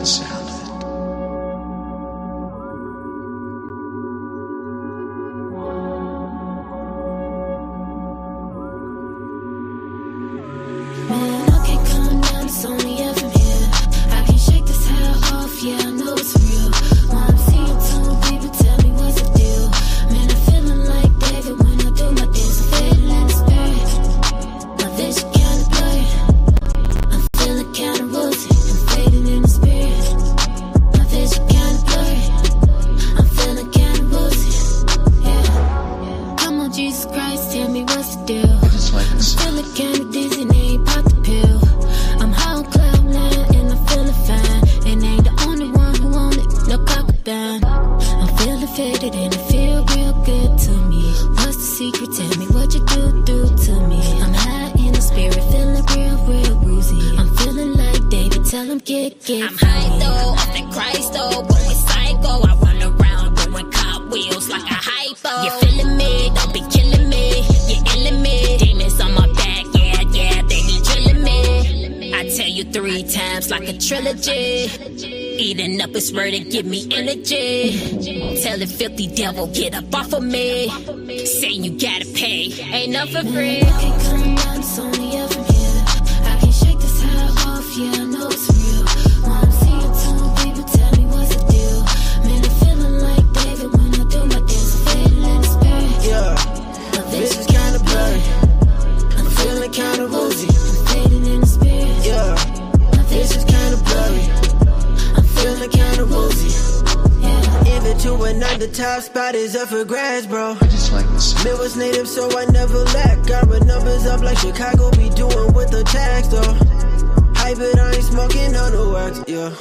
sound of it. Man, I can't come down, it's only up from here. I can't shake this high off, yeah, I know it's real. When I'm seeing two people tell me what's the deal. Man, I'm feeling like David when I do my dance. I'm fading in the spirit, my vision kinda blurry. I'm feeling kinda woozy, I'm fading in the spirit, my vision kinda blurry. I'm feeling kinda woozy, yeah. Come on, Jesus Christ, tell me what's the deal. I just like the sound. Feeling kinda dizzy, and ain't pop the pill. I'm high on cloud nine and I'm feeling fine. And ain't the only one who want it, no cockabine. I'm feeling faded and it feel real good to me. What's the secret? Tell me what you do to me. I'm high in the spirit, feeling real woozy. I'm feeling like David, tell him get I'm high though, off that Christ though, going psycho. I run around doing cartwheels like a hypo. You feeling me? Don't be killing me. You're illing me. Demons on my back, yeah, they be drilling me. I tell you 3 times like a trilogy. Eating up his word and give me energy. Tell the filthy devil, get up off of me. Saying you gotta pay, ain't nothing free. I can't come down, it's only up from here. I can't shake this high off, yeah, I know it's real. When I'm seeing two people tell me what's the deal. Man, I'm feeling like David when I do my dance. I'm fading in the spirit, Yeah, my this vision is kinda blurry. I'm feeling kinda woozy. I'm fading in the spirit, Yeah, my this is vision kinda blurry. I'm Feeling kinda woozy. yeah. Even to another top spot is up for grabs, bro. I just like the sound. Mid was native, so I never lack. Got my numbers up like Chicago be doing with the tax, though. Hype it, I ain't smoking on the wax, yeah.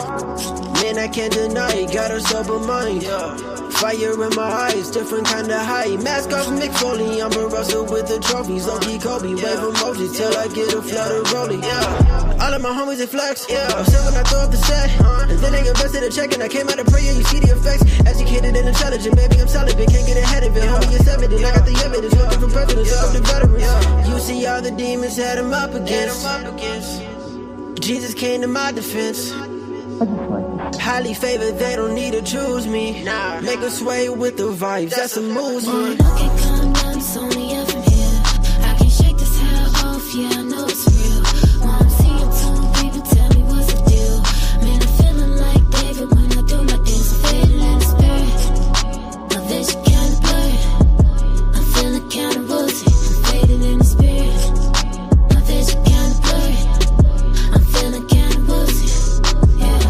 Man, I can't deny it, got a sober mind, yeah. Fire in my eyes, different kind of high. Mask off Mick Foley, I'm a Russell with the trophies. Low-key Kobe, wave emojis till I get a flood of rolling, yeah. All of my homies, they flex, yeah. I'm still when I throw up the set, and then they invested a check, and I came out of prayer, you see the effects. Educated and intelligent, baby, I'm solid, but can't get ahead of it. Homie, it's evident, I got the evidence, looking for presidents, up the veterans. You see all the demons had him up against. Jesus came to my defense. Highly favored, they don't need to choose me. Make a sway with the vibes, that's a movement. I can't come down, it's only up from here. I can't shake this high off, yeah, I know it's real. When I'm seeing two people tell me what's the deal. Man, I'm feeling like David when I do my dance. I'm fading in the spirit, my vision kinda blurry. I'm feeling kinda woozy. I'm fading in the spirit, my vision kinda blurry. I'm feeling kinda woozy, yeah.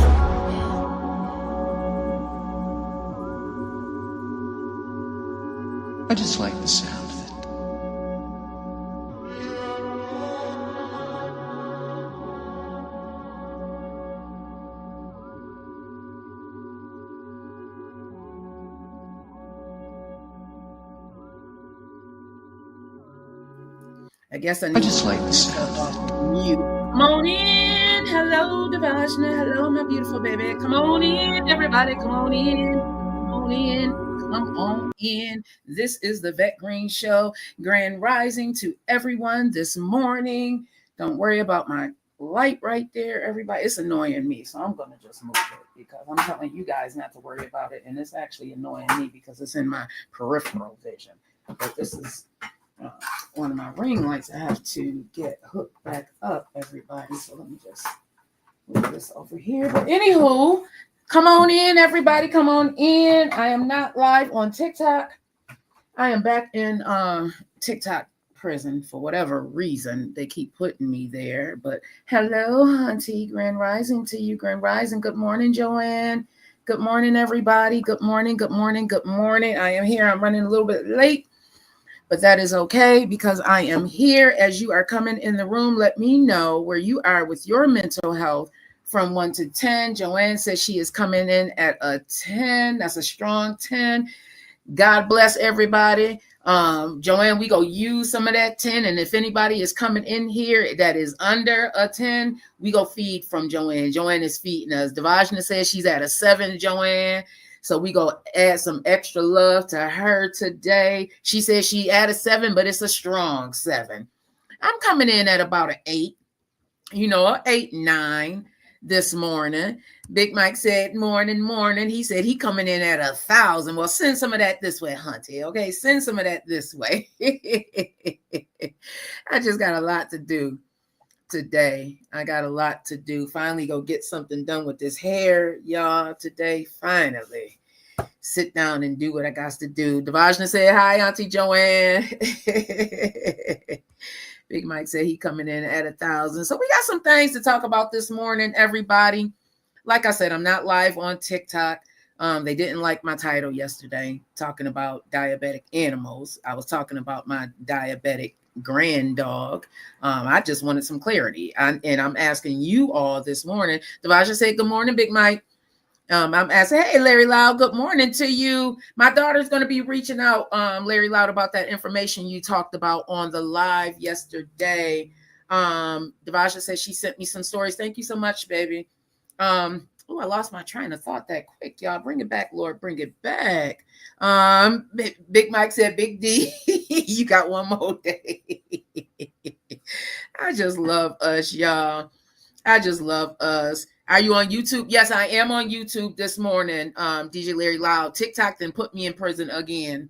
I just like the sound of it. I guess I I need just to like the sound of it. mute. Come on in. Hello, Devashna. Hello, my beautiful baby. Come on in, everybody. Come on in. Come on in. Come on in. This is the Vet Green Show. Grand rising to everyone this morning. Don't worry about my light right there, everybody. It's annoying me, so I'm going to just move it because I'm telling you guys not to worry about it. And it's actually annoying me because it's in my peripheral vision. But this is one of my ring lights I have to get hooked back up, everybody. So let me just move this over here. But anywho, come on in, everybody. Come on in. I am not live on TikTok. I am back in TikTok prison for whatever reason. They keep putting me there. But hello, Auntie. Grand Rising to you. Grand Rising. Good morning, Joanne. Good morning, everybody. Good morning. Good morning. Good morning. I am here. I'm running a little bit late, but that is okay because I am here. As you are coming in the room, let me know where you are with your mental health from 1 to 10. Joanne says she is coming in at a 10. That's a strong 10. God bless everybody. Joanne, we go use some of that 10. And if anybody is coming in here that is under a 10, we go feed from Joanne. Joanne is feeding us. Devajna says she's at a 7, Joanne. So we go add some extra love to her today. She says she at a 7, but it's a strong 7. I'm coming in at about an 8, 8, 9. this morning. Big Mike said, morning, morning. He said he coming in at 1,000. Well, send some of that this way, Hunty. Okay, send some of that this way. I just got a lot to do today. I got a lot to do. Finally go get something done with this hair, y'all, today. Finally. Sit down and do what I got to do. Devajna said, hi, Auntie Joanne. Big Mike said he coming in at 1,000. So we got some things to talk about this morning, everybody. Like I said, I'm not live on TikTok. They didn't like my title yesterday, talking about diabetic animals. I was talking about my diabetic grand dog. I just wanted some clarity. And I'm asking you all this morning. Devajna said, good morning, Big Mike. I'm asking, hey, Larry Loud, good morning to you. My daughter's going to be reaching out, Larry Loud, about that information you talked about on the live yesterday. Devasha says she sent me some stories. Thank you so much, baby. Oh, I lost my train of thought that quick, y'all. Bring it back, Lord. Bring it back. Big Mike said, Big D, you got one more day. I just love us, y'all. I just love us. Are you on YouTube? Yes, I am on YouTube this morning. DJ Larry Loud. TikTok then put me in prison again.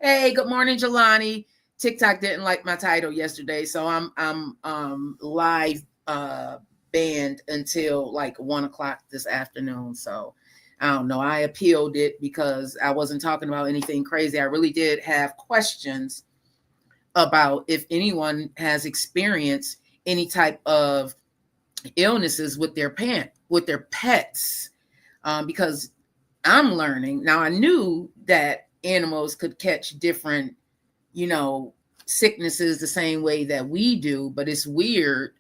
Hey, good morning, Jelani. TikTok didn't like my title yesterday, so I'm live banned until like 1:00 this afternoon. So I don't know. I appealed it because I wasn't talking about anything crazy. I really did have questions about if anyone has experienced any type of illnesses with their pets, because I'm learning now. I knew that animals could catch different, sicknesses the same way that we do, but it's weird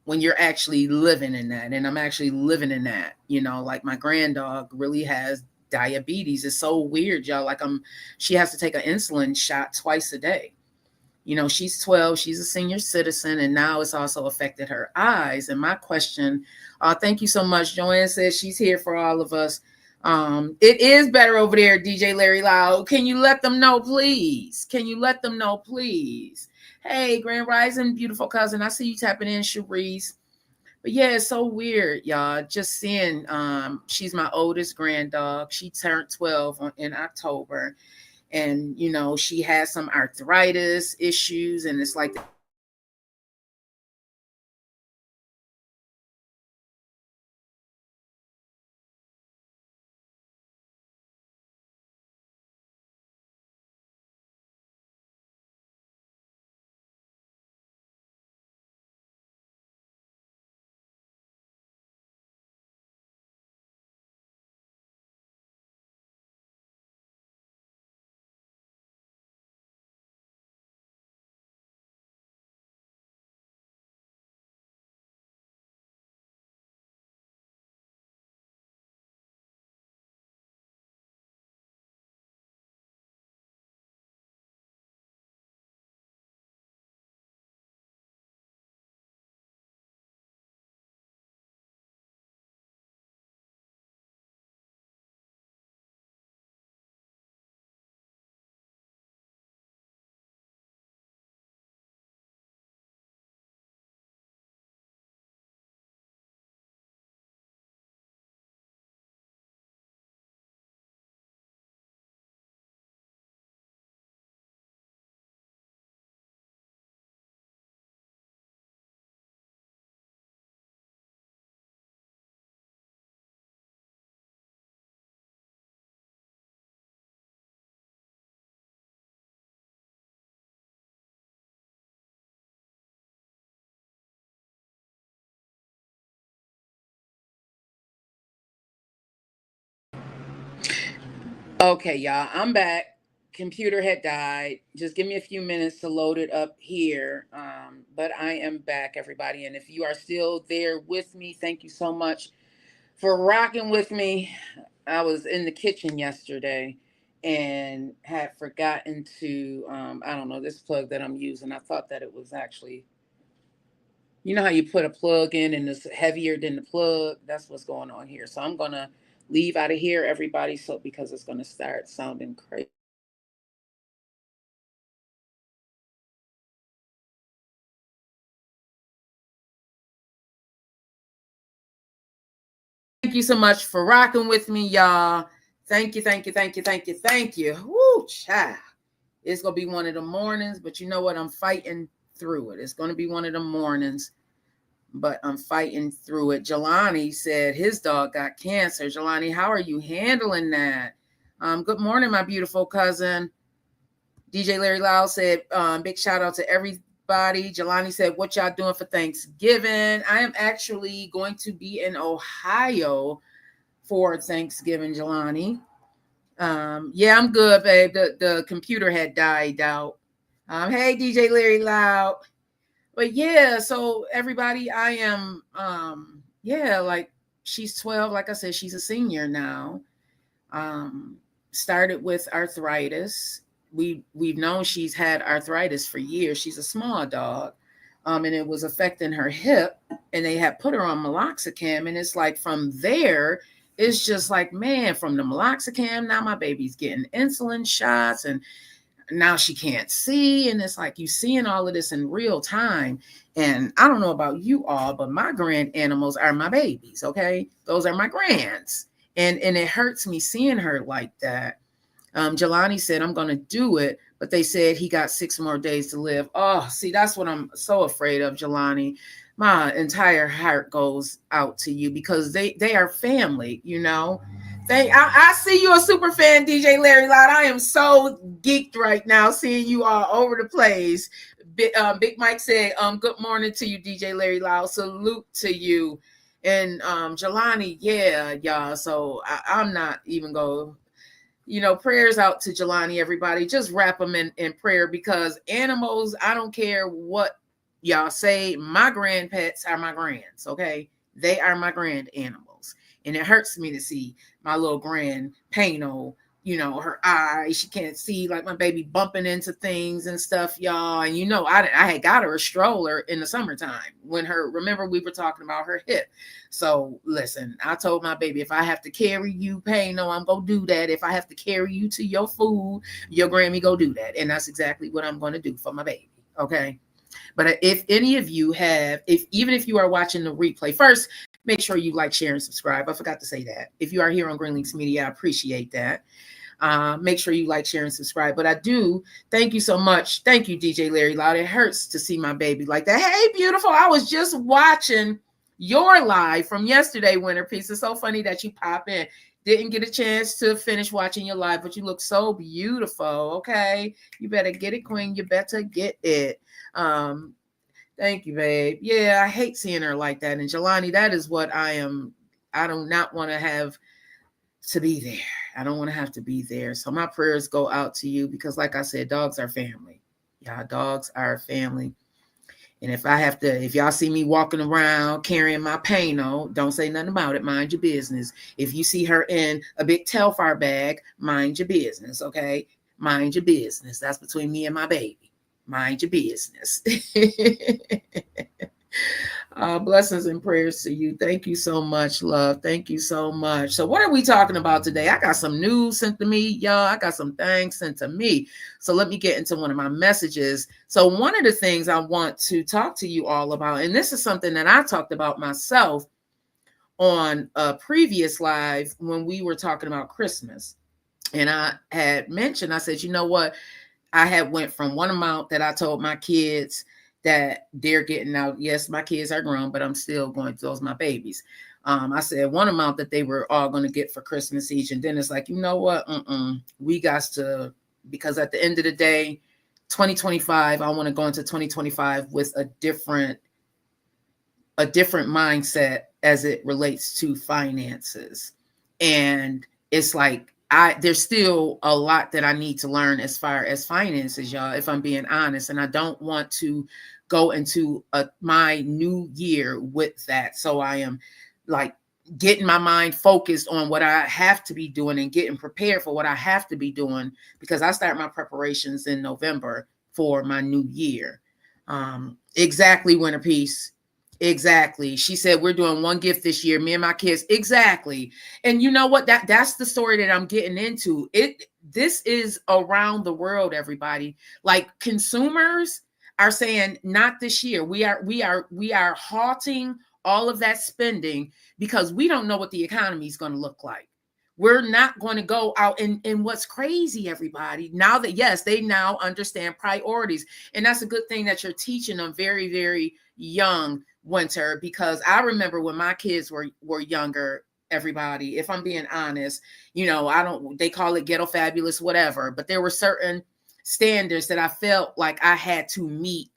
when you're actually living in that. And I'm actually living in that. Like my grand dog really has diabetes. It's so weird, y'all. Like she has to take an insulin shot twice a day. She's 12, she's a senior citizen, and now it's also affected her eyes. And my question, thank you so much. Joanne says she's here for all of us. It is better over there, DJ Larry Loud. Can you let them know, please? Hey, Grand Rising, beautiful cousin. I see you tapping in, Cherise. But yeah, it's so weird, y'all. Just seeing, she's my oldest grand dog. She turned 12 in October. And, she has some arthritis issues, and it's like okay, y'all, I'm back. Computer had died. Just give me a few minutes to load it up here. But I am back, everybody. And if you are still there with me, thank you so much for rocking with me. I was in the kitchen yesterday and had forgotten to, I don't know, this plug that I'm using. I thought that it was actually, how you put a plug in and it's heavier than the plug? That's what's going on here. So I'm going to leave out of here, everybody, because it's going to start sounding crazy. Thank you so much for rocking with me, y'all. Thank you, thank you, thank you, thank you, thank you. Woo, child. It's going to be one of the mornings, but you know what? I'm fighting through it. It's going to be one of the mornings, but I'm fighting through it. Jelani said his dog got cancer. Jelani, how are you handling that? Good morning, my beautiful cousin. DJ Larry Lau said, big shout out to everybody. Jelani said, what y'all doing for Thanksgiving? I am actually going to be in Ohio for Thanksgiving, Jelani. Yeah, I'm good, babe. The computer had died out. Hey, DJ Larry Loud. But yeah, so everybody, I am, yeah, like she's 12. Like I said, she's a senior now. Started with arthritis. We've known she's had arthritis for years. She's a small dog. And it was affecting her hip, and they had put her on meloxicam. And it's like from there, it's just like, man, from the meloxicam, now my baby's getting insulin shots, and now she can't see. And it's like you seeing all of this in real time. And I don't know about you all, but my grand animals are my babies. Okay. Those are my grands. And it hurts me seeing her like that. Jelani said, I'm going to do it, but they said he got 6 more days to live. Oh, see, that's what I'm so afraid of, Jelani. My entire heart goes out to you because they are family, you know. I see you a super fan, DJ Larry Loud. I am so geeked right now seeing you all over the place. Big Mike said, good morning to you, DJ Larry Loud. Salute to you. And Jelani, yeah, y'all. So I'm not even going, you know, prayers out to Jelani, everybody. Just wrap them in prayer, because animals, I don't care what y'all say, my grand pets are my grands, okay? They are my grand animals. And it hurts me to see my little grand Pano, you know, her eyes, she can't see, like my baby bumping into things and stuff, y'all. And you know, I had got her a stroller in the summertime when remember we were talking about her hip. So listen, I told my baby, if I have to carry you, Pano, I'm going to do that. If I have to carry you to your food, your Grammy, go do that. And that's exactly what I'm going to do for my baby, okay? But if any of you have, even if you are watching the replay, first, make sure you like, share, and subscribe. I forgot to say that. If you are here on Green Links Media, I appreciate that. Make sure you like, share, and subscribe. But I do thank you so much. Thank you, DJ Larry Loud. It hurts to see my baby like that. Hey, beautiful. I was just watching your live from yesterday, Winter Peace. It's so funny that you pop in. Didn't get a chance to finish watching your live, but you look so beautiful. Okay. You better get it, queen. You better get it. Thank you, babe. Yeah, I hate seeing her like that. And Jelani, that is what I am. I do not want to have to be there. I don't want to have to be there. So my prayers go out to you, because like I said, dogs are family. Yeah, dogs are family. And if y'all see me walking around carrying my Pano, don't say nothing about it. Mind your business. If you see her in a big Telfar bag, mind your business, okay? Mind your business. That's between me and my baby. Mind your business. Blessings and prayers to you. Thank you so much, love. Thank you so much. So what are we talking about today? I got some news sent to me, y'all. I got some things sent to me. So let me get into one of my messages. So one of the things I want to talk to you all about, and this is something that I talked about myself on a previous live when we were talking about Christmas. And I had mentioned, I said, you know what? I had went from one amount that I told my kids that they're getting out. Yes, my kids are grown, but I'm still going to those my babies. I said one amount that they were all going to get for Christmas each. And then it's like, you know what? We got to, because at the end of the day, 2025, I want to go into 2025 with a different mindset as it relates to finances. And it's like, there's still a lot that I need to learn as far as finances, y'all, if I'm being honest. And I don't want to go into my new year with that. So I am like getting my mind focused on what I have to be doing and getting prepared for what I have to be doing, because I start my preparations in November for my new year. Exactly, Winter Peace. Exactly. She said, we're doing one gift this year, me and my kids. Exactly. And you know what? That's the story that I'm getting into. This is around the world, everybody. Like, consumers are saying, not this year. We are halting all of that spending because we don't know what the economy is going to look like. We're not going to go out. And what's crazy, everybody, now that, yes, they now understand priorities. And that's a good thing that you're teaching them very, very young, Winter, because I remember when my kids were younger, everybody, if I'm being honest, you know, they call it ghetto fabulous, whatever, but there were certain standards that I felt like I had to meet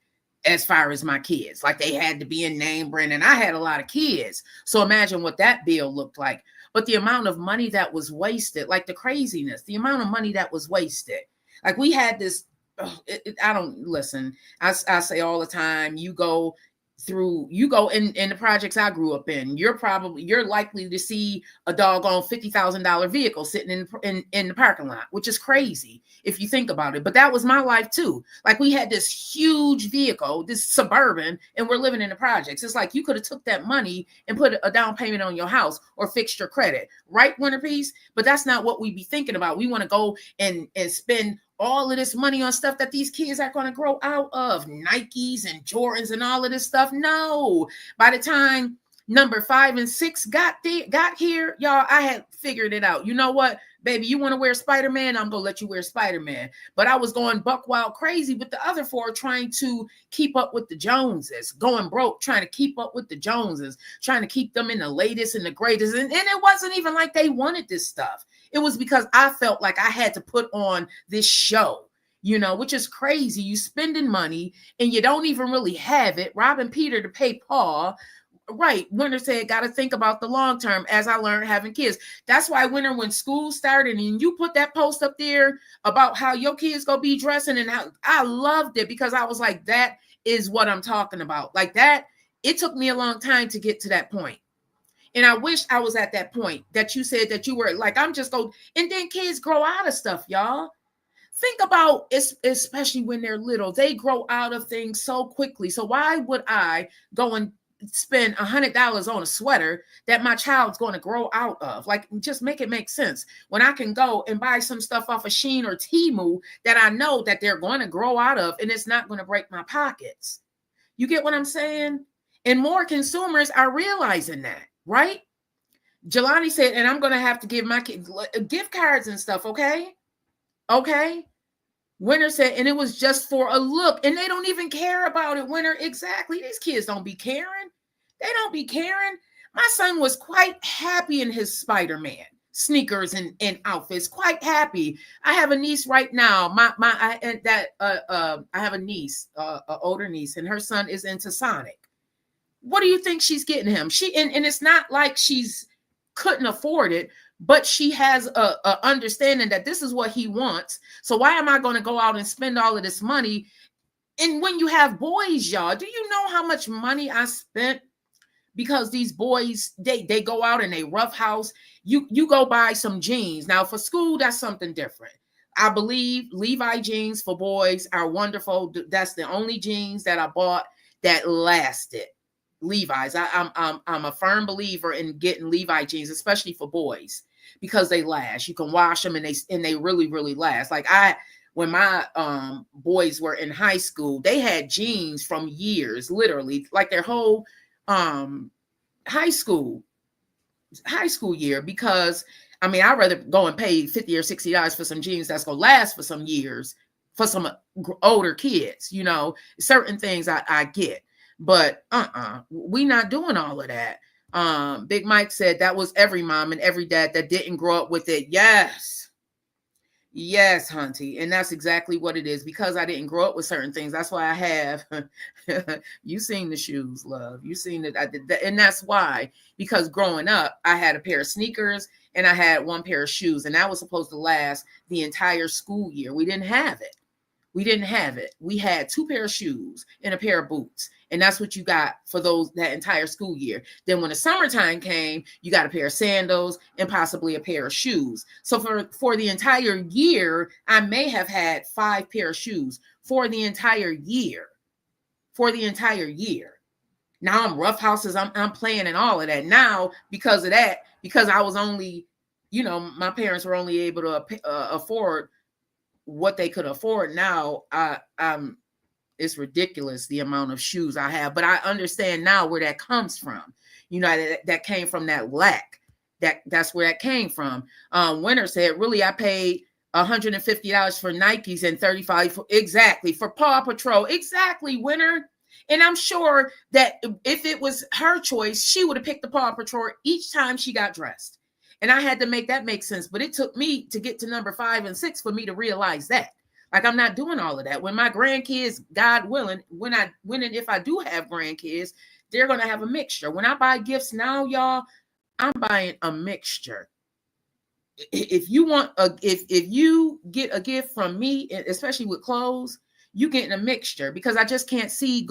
as far as my kids. Like they had to be in name brand, and I had a lot of kids. So imagine what that bill looked like. But the amount of money that was wasted, like the craziness, the amount of money that was wasted. Like we had this, I don't listen. I say all the time, you go in the projects I grew up in, you're likely to see a doggone $50,000 vehicle sitting in the parking lot, which is crazy if you think about it. But that was my life too. Like we had this huge vehicle, this Suburban, and we're living in the projects. It's like you could have took that money and put a down payment on your house or fixed your credit, right, Winter Peace? But that's not what we be thinking about. We want to go and spend all of this money on stuff that these kids are going to grow out of, Nikes and Jordans and all of this stuff. No, by the time number 5 and 6 got here, y'all, I had figured it out. You know what, baby, you want to wear Spider-Man? I'm going to let you wear Spider-Man. But I was going buck wild crazy with the other 4, trying to keep up with the Joneses, going broke, trying to keep up with the Joneses, trying to keep them in the latest and the greatest. And it wasn't even like they wanted this stuff. It was because I felt like I had to put on this show, you know, which is crazy. You spending money and you don't even really have it. Robbing Peter to pay Paul. Right. Winter said, got to think about the long term as I learned having kids. That's why, Winter, when school started and you put that post up there about how your kids go be dressing, and how I loved it, because I was like, that is what I'm talking about. Like that. It took me a long time to get to that point. And I wish I was at that point that you said that you were like, I'm just going, and then kids grow out of stuff, y'all. Think about it, especially when they're little, they grow out of things so quickly. So why would I go and spend $100 on a sweater that my child's going to grow out of? Like, just make it make sense. When I can go and buy some stuff off of Shein or Temu that I know that they're going to grow out of, and it's not going to break my pockets. You get what I'm saying? And more consumers are realizing that. Right? Jelani said, and I'm going to have to give my kids gift cards and stuff. Okay. Okay. Winter said, and it was just for a look, and they don't even care about it. Winter, exactly. These kids don't be caring. They don't be caring. My son was quite happy in his Spider-Man sneakers and outfits, quite happy. I have a niece right now. I have a niece, an older niece, and her son is into Sonic. What do you think she's getting him? And it's not like she's couldn't afford it, but she has a understanding that this is what he wants. So why am I going to go out and spend all of this money? And when you have boys, y'all, do you know how much money I spent? Because these boys, they go out and they roughhouse. You go buy some jeans. Now for school, that's something different. I believe Levi jeans for boys are wonderful. That's the only jeans that I bought that lasted. Levi's. I'm a firm believer in getting Levi jeans, especially for boys, because they last. You can wash them and they really, really last. Like when my boys were in high school, they had jeans from years, literally, like their whole high school year. Because I mean, I'd rather go and pay $50 or $60 for some jeans that's gonna last for some years for some older kids. You know, certain things I get. But we not doing all of that. Big Mike said that was every mom and every dad that didn't grow up with it. Yes, Hunty. And that's exactly what it is, because I didn't grow up with certain things. That's why I have, you seen the shoes, love. You seen it. I did that. And that's why, because growing up, I had a pair of sneakers and I had one pair of shoes, and that was supposed to last the entire school year. We didn't have it. We had 2 pair of shoes and a pair of boots. And that's what you got for that entire school year. Then when the summertime came, you got a pair of sandals and possibly a pair of shoes. So for the entire year, I may have had 5 pair of shoes for the entire year. Now I'm roughhouses. I'm playing and all of that. Now, because of that, because I was only, you know, my parents were only able to afford what they could afford. Now I'm It's ridiculous the amount of shoes I have, but I understand now where that comes from. You know, that came from that lack. That's where that came from. Winter said, really, I paid $150 for Nikes and $35 exactly for Paw Patrol. Exactly, Winter. And I'm sure that if it was her choice, she would have picked the Paw Patrol each time she got dressed. And I had to make that make sense. But it took me to get to number 5 and 6 for me to realize that. Like, I'm not doing all of that. When my grandkids, God willing, when and if I do have grandkids, they're going to have a mixture. When I buy gifts now, y'all, I'm buying a mixture. If you want if you get a gift from me, especially with clothes, you getting a mixture, because I just can't see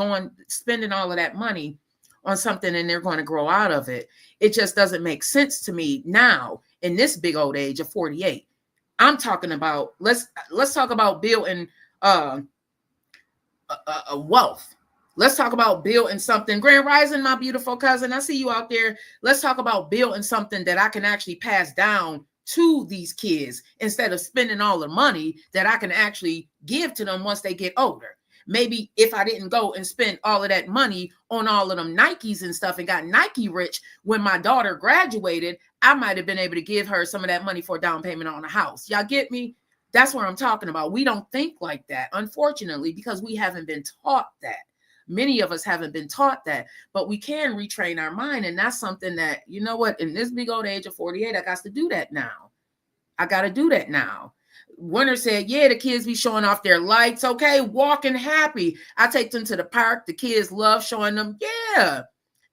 spending all of that money on something and they're going to grow out of it. It just doesn't make sense to me now in this big old age of 48. I'm talking about, let's talk about building wealth. Let's talk about building something. Grand Rising, my beautiful cousin, I see you out there. Let's talk about building something that I can actually pass down to these kids instead of spending all the money that I can actually give to them once they get older. Maybe if I didn't go and spend all of that money on all of them Nikes and stuff and got Nike rich when my daughter graduated, I might have been able to give her some of that money for a down payment on a house. Y'all get me? That's what I'm talking about. We don't think like that, unfortunately, because we haven't been taught that. Many of us haven't been taught that, but we can retrain our mind. And that's something that, you know what, in this big old age of 48, I got to do that now. I got to do that now. Winter said, yeah, the kids be showing off their lights. Okay, walking happy. I take them to the park. The kids love showing them. Yeah,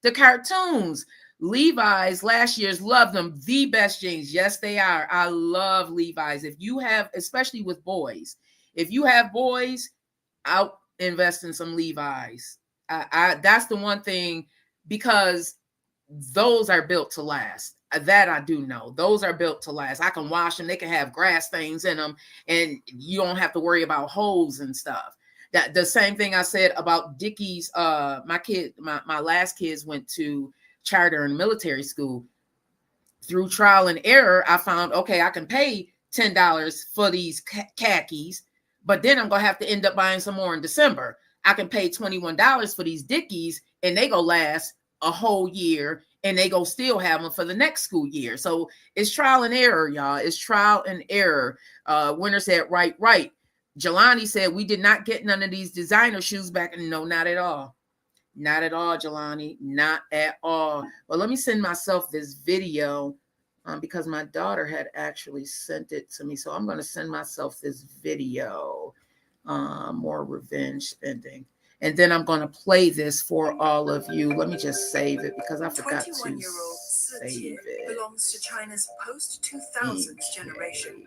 the cartoons. Levi's last year's, love them. The best jeans. Yes, they are. I love Levi's. If you have, especially with boys, if you have boys, I'll invest in some Levi's. That's the one thing, because those are built to last. That I do know. Those are built to last. I can wash them. They can have grass stains in them, and you don't have to worry about holes and stuff. That the same thing I said about Dickies. My last kids went to charter and military school. Through trial and error, I found, okay, I can pay $10 for these khakis, but then I'm going to have to end up buying some more in December. I can pay $21 for these Dickies, and they go last a whole year, and they go still have them for the next school year. So it's trial and error, y'all. It's trial and error. Winter said, right. Jelani said, we did not get none of these designer shoes back. No, not at all. Not at all, Jelani. Not at all. Well, let me send myself this video because my daughter had actually sent it to me. So I'm going to send myself this video. More revenge spending. And then I'm going to play this for all of you. Let me just save it because I forgot to save it. Belongs to China's post-2000s generation.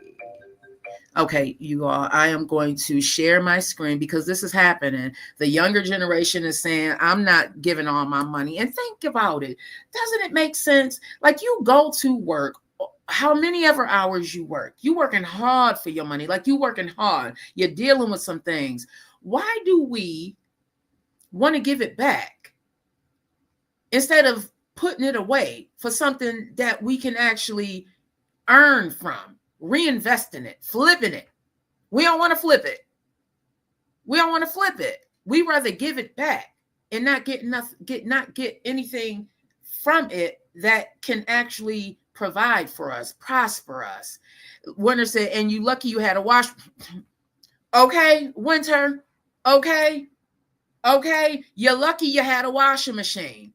Okay, you all, I am going to share my screen because this is happening. The younger generation is saying, I'm not giving all my money. And think about it. Doesn't it make sense? Like, you go to work, how many ever hours you work, you working hard for your money. Like, you working hard. You're dealing with some things. Why do we want to give it back instead of putting it away for something that we can actually earn from, reinvesting it, flipping it? We don't want to flip it. We don't want to flip it. We rather give it back and not get anything from it that can actually provide for us, prosper us. Winter said, and you lucky you had a wash. Okay, Winter. Okay, you're lucky you had a washing machine.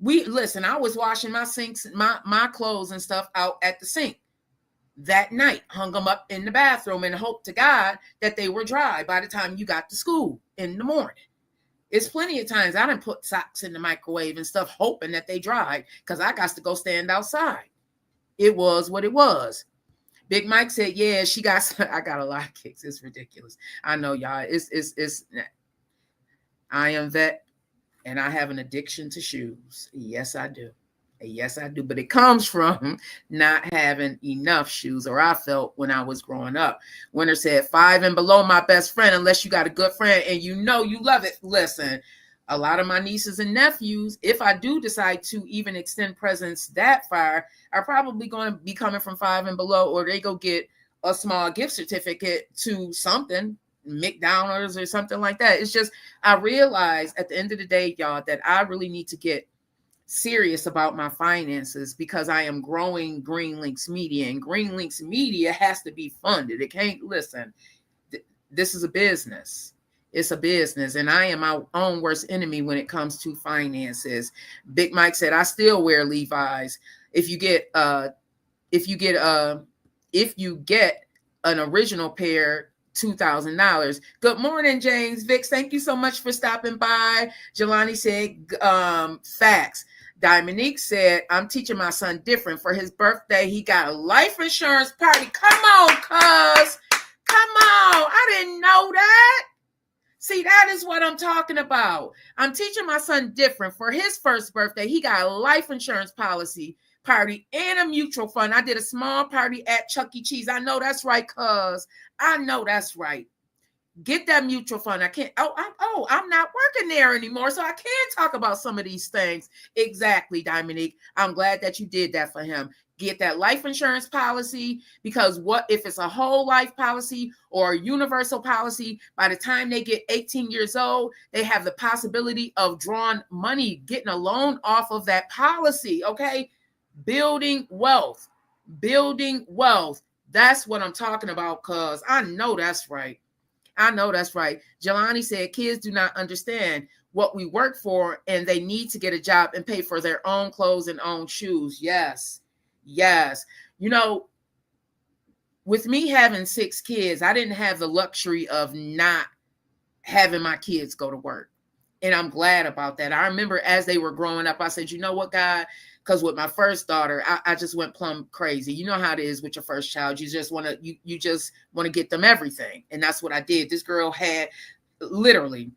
Listen, I was washing my sinks, my clothes and stuff out at the sink that night, hung them up in the bathroom and hope to God that they were dry by the time you got to school in the morning. It's plenty of times I done put socks in the microwave and stuff hoping that they dried because I got to go stand outside. It was what it was. Big Mike said, yeah, I got a lot of kicks. It's ridiculous. I know, y'all. It's I am vet and I have an addiction to shoes. Yes, I do. But it comes from not having enough shoes, or I felt when I was growing up. Winter said 5 and below, my best friend, unless you got a good friend and you know you love it. Listen, a lot of my nieces and nephews, if I do decide to even extend presents that far, are probably going to be coming from 5 and below, or they go get a small gift certificate to something. McDonald's or something like that. It's just, I realized at the end of the day, y'all, that I really need to get serious about my finances because I am growing Green Links Media, and Green Links Media has to be funded. It can't, listen, this is a business. It's a business, and I am my own worst enemy when it comes to finances. Big Mike said, I still wear Levi's. If you get an original pair, $2,000. Good morning, James Vicks. Thank you so much for stopping by. Jelani said, facts. Dominique said, I'm teaching my son different. For his birthday, he got a life insurance party. Come on, cuz. Come on. I didn't know that. See, that is what I'm talking about. I'm teaching my son different. For his first birthday, he got a life insurance party and a mutual fund. I did a small party at Chuck E. Cheese. I know that's right, cuz. I know that's right. Get that mutual fund. I can't. I'm not working there anymore, so I can't talk about some of these things. Exactly, Dominique. I'm glad that you did that for him. Get that life insurance policy, because what if it's a whole life policy or a universal policy? By the time they get 18 years old, they have the possibility of drawing money, getting a loan off of that policy. Okay, building wealth. That's what I'm talking about, cuz I know that's right. Jelani said, kids do not understand what we work for, and they need to get a job and pay for their own clothes and own shoes. Yes. You know, with me having 6 kids, I didn't have the luxury of not having my kids go to work. And I'm glad about that. I remember as they were growing up, I said, you know what, God? Because with my first daughter, I just went plumb crazy. You know how it is with your first child. You just want to get them everything. And that's what I did. This girl had literally,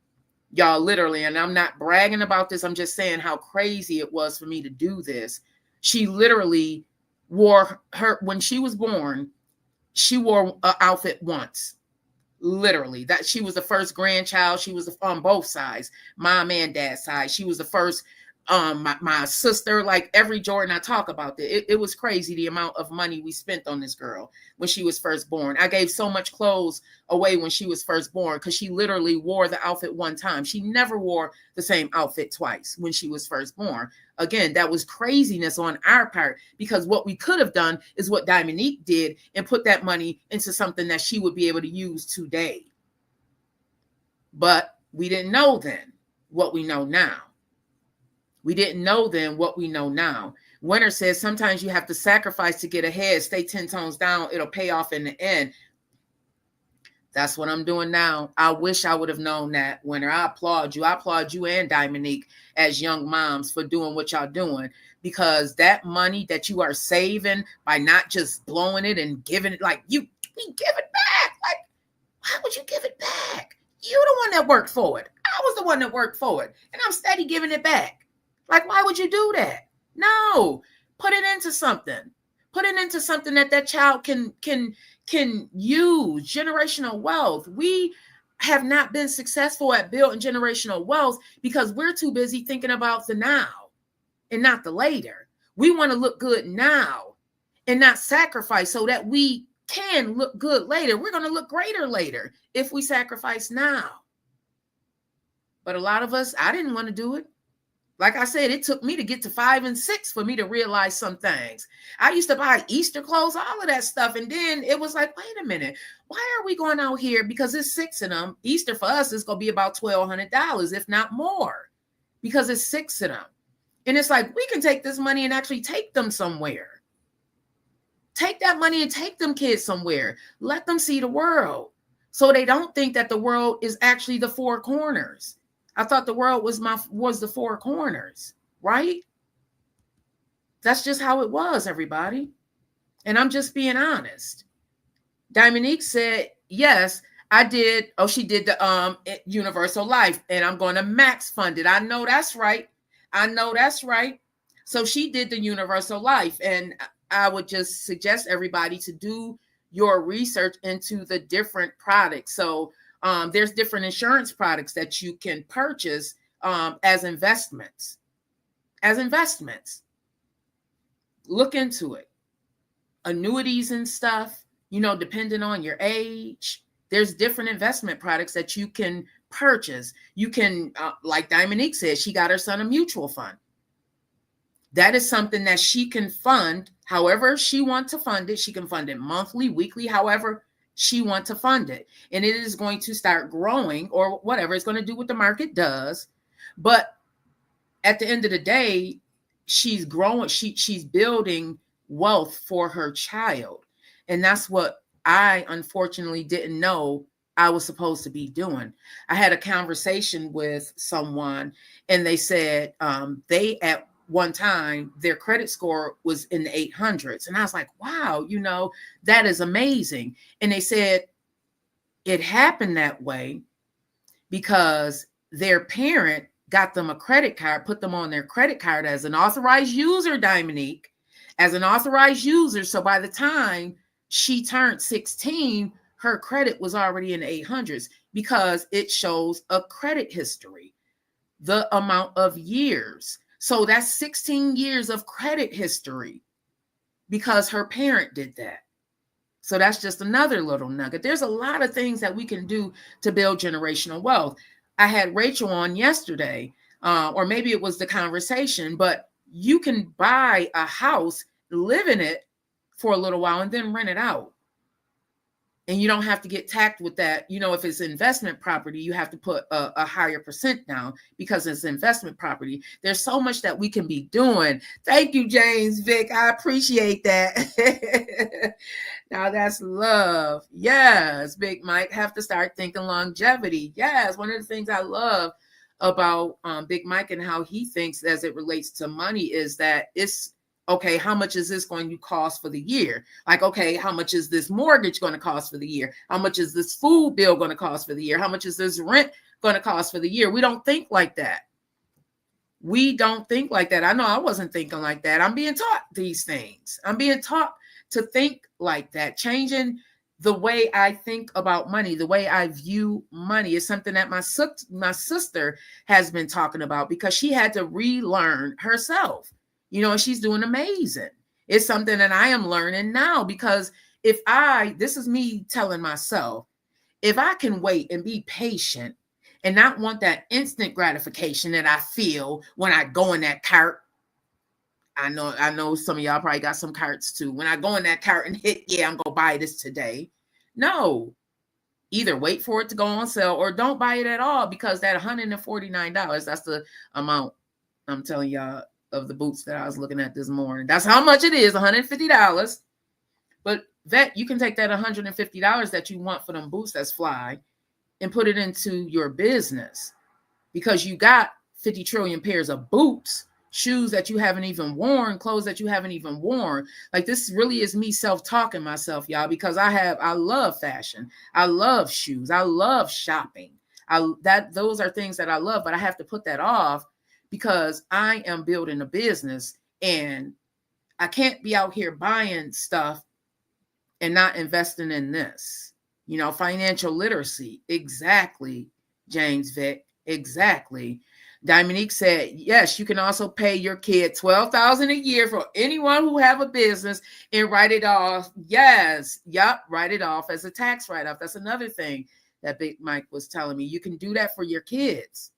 and I'm not bragging about this. I'm just saying how crazy it was for me to do this. She literally wore when she was born, she wore an outfit once. Literally, that she was the first grandchild. She was on both sides, mom and dad's side. She was the first. My sister, like every Jordan I talk about it was crazy the amount of money we spent on this girl when she was first born. I gave so much clothes away when she was first born because she literally wore the outfit one time. She never wore the same outfit twice when she was first born. Again, that was craziness on our part, because what we could have done is what Dominique did and put that money into something that she would be able to use today. But we didn't know then what we know now. We didn't know then what we know now. Winter says sometimes you have to sacrifice to get ahead. Stay 10 tones down. It'll pay off in the end. That's what I'm doing now. I wish I would have known that, Winter. I applaud you. I applaud you and Dominique as young moms for doing what y'all doing, because that money that you are saving by not just blowing it and giving it, like we give it back. Like, why would you give it back? You the one that worked for it. I was the one that worked for it, and I'm steady giving it back. Like, why would you do that? No, put it into something. Put it into something that child can use. Generational wealth. We have not been successful at building generational wealth because we're too busy thinking about the now and not the later. We want to look good now and not sacrifice so that we can look good later. We're going to look greater later if we sacrifice now. But a lot of us, I didn't want to do it. Like I said, it took me to get to 5 and 6 for me to realize some things. I used to buy Easter clothes, all of that stuff. And then it was like, wait a minute, why are we going out here? Because it's 6 of them. Easter for us is going to be about $1,200, if not more, because it's 6 of them. And it's like, we can take this money and actually take them somewhere. Take that money and take them kids somewhere. Let them see the world so they don't think that the world is actually the 4 corners. I thought the world was the 4 corners, right? That's just how it was, everybody. And I'm just being honest. Dominique said, yes, I did. Oh, she did the universal life, and I'm going to max fund it. I know that's right. So she did the universal life, and I would just suggest everybody to do your research into the different products. So there's different insurance products that you can purchase as investments. Look into it. Annuities and stuff, depending on your age. There's different investment products that you can purchase. You can, like Dominique said, she got her son a mutual fund. That is something that she can fund however she wants to fund it. She can fund it monthly, weekly, however she wants to fund it. And it is going to start growing or whatever. It's going to do what the market does. But at the end of the day, she's growing. She's building wealth for her child. And that's what I unfortunately didn't know I was supposed to be doing. I had a conversation with someone and they said they at one time, their credit score was in the 800s. And I was like, wow, that is amazing. And they said it happened that way because their parent got them a credit card, put them on their credit card as an authorized user, Dominique, as an authorized user. So by the time she turned 16, her credit was already in the 800s because it shows a credit history, the amount of years. So that's 16 years of credit history because her parent did that. So that's just another little nugget. There's a lot of things that we can do to build generational wealth. I had Rachel on yesterday, or maybe it was the conversation, but you can buy a house, live in it for a little while, and then rent it out. And you don't have to get taxed with that. If it's investment property, you have to put a higher percent down because it's investment property. There's so much that we can be doing. Thank you, James Vic. I appreciate that. Now that's love. Yes, Big Mike, have to start thinking longevity. Yes, one of the things I love about Big Mike and how he thinks as it relates to money is that it's, okay, how much is this going to cost for the year? Like, okay, how much is this mortgage going to cost for the year? How much is this food bill going to cost for the year? How much is this rent going to cost for the year? We don't think like that. We don't think like that. I know I wasn't thinking like that. I'm being taught these things. I'm being taught to think like that. Changing the way I think about money, the way I view money is something that my sister has been talking about because she had to relearn herself. And she's doing amazing. It's something that I am learning now because this is me telling myself, if I can wait and be patient and not want that instant gratification that I feel when I go in that cart. I know some of y'all probably got some carts too. When I go in that cart and hit, I'm going to buy this today. No, either wait for it to go on sale or don't buy it at all because that $149, that's the amount I'm telling y'all of the boots that I was looking at this morning. That's how much it is, $150. But Vet, you can take that $150 that you want for them boots that's fly and put it into your business because you got 50 trillion pairs of boots, shoes that you haven't even worn, clothes that you haven't even worn. Like this really is me self-talking myself, y'all, because I love fashion. I love shoes. I love shopping. Those are things that I love, but I have to put that off because I am building a business and I can't be out here buying stuff and not investing in this. Financial literacy. Exactly, James Vic. Exactly. Dominique said, yes, you can also pay your kid $12,000 a year for anyone who have a business and write it off. Yes. Yep. Write it off as a tax write-off. That's another thing that Big Mike was telling me. You can do that for your kids.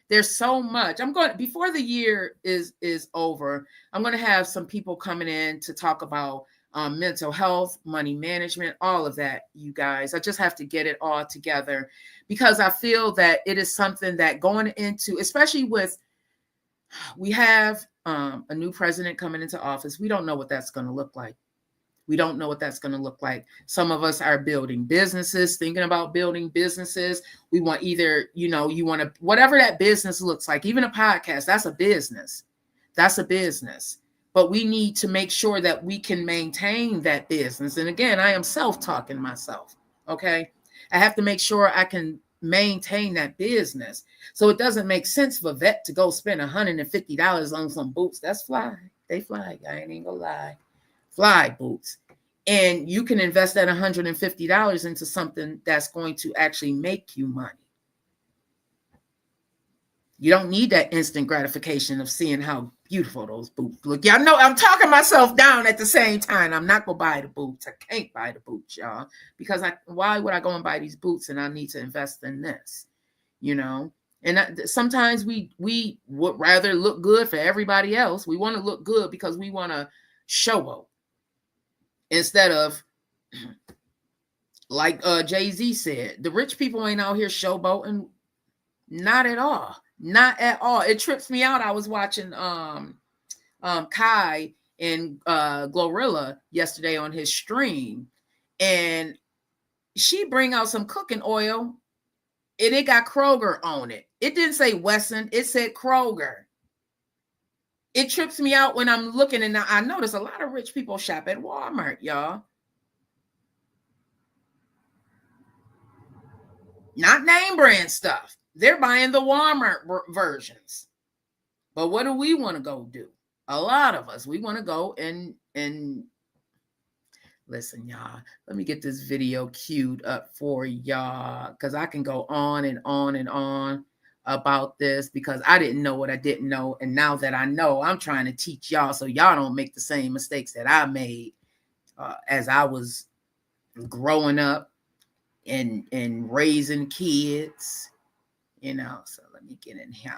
There's so much. Before the year is over, I'm going to have some people coming in to talk about mental health, money management, all of that, you guys. I just have to get it all together because I feel that it is something that going into, especially we have a new president coming into office. We don't know what that's going to look like. We don't know what that's going to look like. Some of us are building businesses, thinking about building businesses. We want either, you want to, whatever that business looks like, even a podcast, that's a business. That's a business. But we need to make sure that we can maintain that business. And again, I am self-talking myself. Okay. I have to make sure I can maintain that business. So it doesn't make sense for Vet to go spend $150 on some boots. That's fly. They fly. I ain't gonna lie. Fly boots. And you can invest that $150 into something that's going to actually make you money. You don't need that instant gratification of seeing how beautiful those boots look. Y'all know I'm talking myself down at the same time. I'm not gonna buy the boots. I can't buy the boots, y'all, because why would I go and buy these boots and I need to invest in this, you know? And sometimes we would rather look good for everybody else. We want to look good because we want to showboat instead of, like Jay-Z said, the rich people ain't out here showboating. Not at all. Not at all. It trips me out. I was watching Kai and Glorilla yesterday on his stream, and she bring out some cooking oil, and it got Kroger on it. It didn't say Wesson. It said Kroger. It trips me out when I'm looking, and I notice a lot of rich people shop at Walmart, y'all. Not name brand stuff. They're buying the Walmart versions. But what do we want to go do? A lot of us, we want to go and listen, y'all. Let me get this video queued up for y'all, because I can go on and on and on about this, because I didn't know what I didn't know. And now that I know, I'm trying to teach y'all so y'all don't make the same mistakes that I made as I was growing up and raising kids, you know. So let me get in here.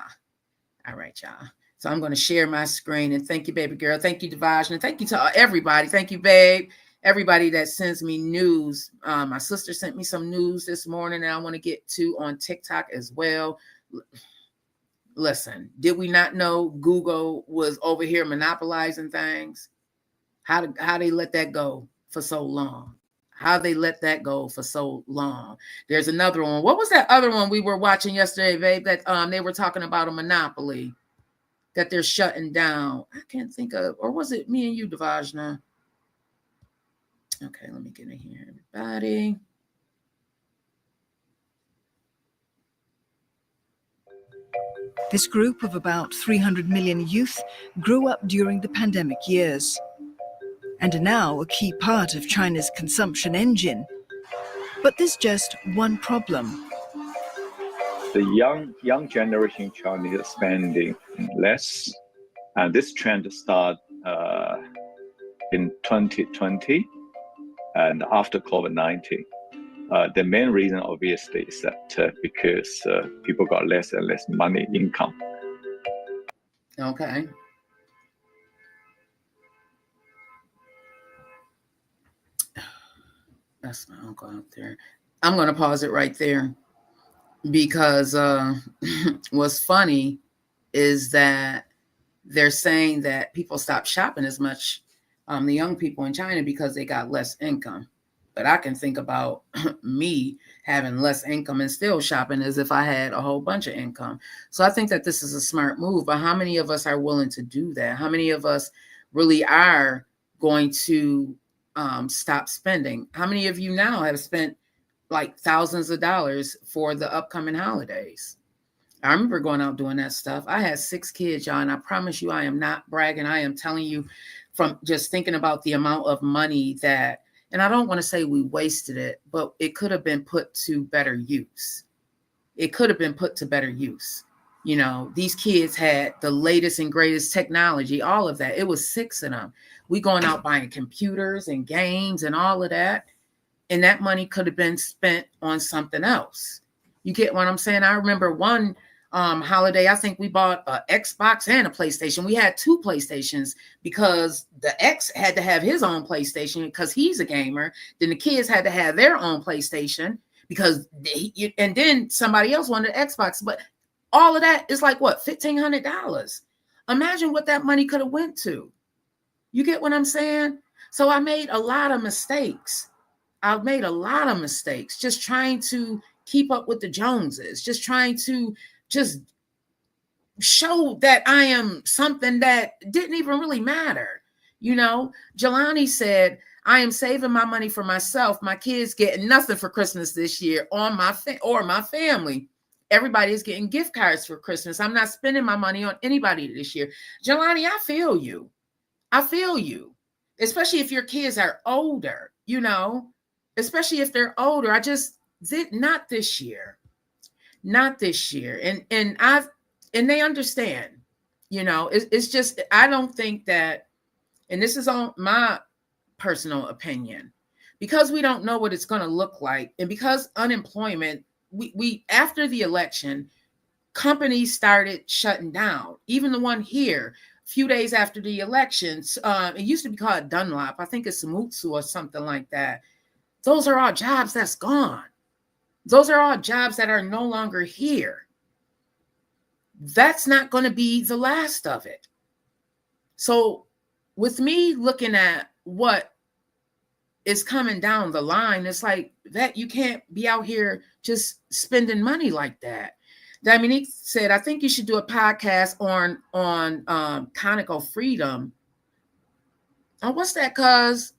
All right, y'all. So I'm going to share my screen, and thank you, baby girl. Thank you, Devajna. Thank you to everybody. Thank you, babe. Everybody that sends me news. My sister sent me some news this morning that I want to get to on TikTok as well. Listen, did we not know Google was over here monopolizing things? How they let that go for so long? How they let that go for so long? There's another one. What was that other one we were watching yesterday, babe? That they were talking about a monopoly that they're shutting down. I can't think of, or was it me and you, Devajna? Okay, let me get in here, everybody. This group of about 300 million youth grew up during the pandemic years and are now a key part of China's consumption engine. But there's just one problem. The young generation in China is spending less, and this trend started in 2020 and after COVID-19. The main reason, obviously, is that because people got less and less money income. Okay. That's my uncle out there. I'm going to pause it right there, because what's funny is that they're saying that people stop shopping as much, the young people in China, because they got less income. But I can think about me having less income and still shopping as if I had a whole bunch of income. So I think that this is a smart move. But how many of us are willing to do that? How many of us really are going to stop spending? How many of you now have spent like thousands of dollars for the upcoming holidays? I remember going out doing that stuff. I had 6 kids, y'all, and I promise you, I am not bragging. I am telling you from just thinking about the amount of money that, and I don't want to say we wasted it, but it could have been put to better use. It could have been put to better use. You know, these kids had the latest and greatest technology, all of that. It was 6 of them. We going out buying computers and games and all of that. And that money could have been spent on something else. You get what I'm saying? I remember one holiday, I think we bought an Xbox and a PlayStation. We had 2 PlayStations because the ex had to have his own PlayStation because he's a gamer. Then the kids had to have their own PlayStation because and then somebody else wanted an Xbox. But all of that is like, what, $1,500? Imagine what that money could have went to. You get what I'm saying? So I made a lot of mistakes. I've made a lot of mistakes just trying to keep up with the Joneses, just trying to just show that I am something that didn't even really matter. You know, Jelani said, I am saving my money for myself. My kids getting nothing for Christmas this year or my family. Everybody is getting gift cards for Christmas. I'm not spending my money on anybody this year. Jelani, I feel you. I feel you, especially if your kids are older, you know, especially if they're older. I just did not this year. And and they understand, it's just, I don't think that, and this is on my personal opinion, because we don't know what it's going to look like. And because unemployment, we after the election, companies started shutting down. Even the one here, a few days after the elections, it used to be called Dunlop. I think it's Samutsu or something like that. Those are all jobs that's gone. Those are all jobs that are no longer here. That's not going to be the last of it. So with me looking at what is coming down the line, it's like that you can't be out here just spending money like that. Dominique said, I think you should do a podcast on Conoco Freedom. Oh, what's that, cuz?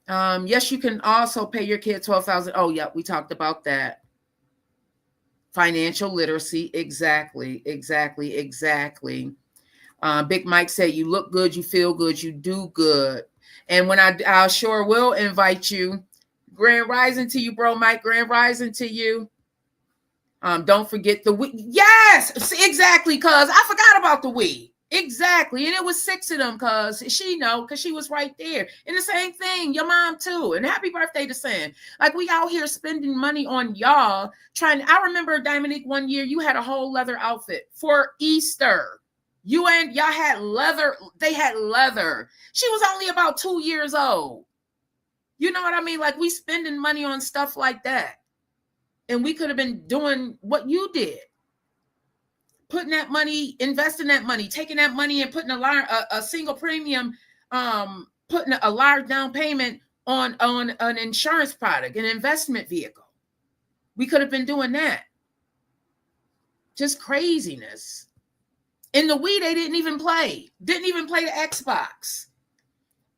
Yes, you can also pay your kid $12,000. Oh, yeah, we talked about that. Financial literacy. Exactly. Big Mike said, you look good, you feel good, you do good. And when I sure will invite you. Grand rising to you, bro, Mike. Grand rising to you. Don't forget the Wii. Yes, exactly, cuz I forgot about the Wii. Exactly. And it was 6 of them, cuz she was right there. And the same thing, your mom too. And happy birthday to Sam. Like, we out here spending money on y'all I remember, Dominique, one year you had a whole leather outfit for Easter. You and y'all had leather. They had leather. She was only about 2 years old. You know what I mean? Like, we spending money on stuff like that. And we could have been doing what you did. Putting that money, investing that money, taking that money and putting a single premium, putting a large down payment on an insurance product, an investment vehicle. We could have been doing that. Just craziness. In the Wii, they didn't even play the Xbox.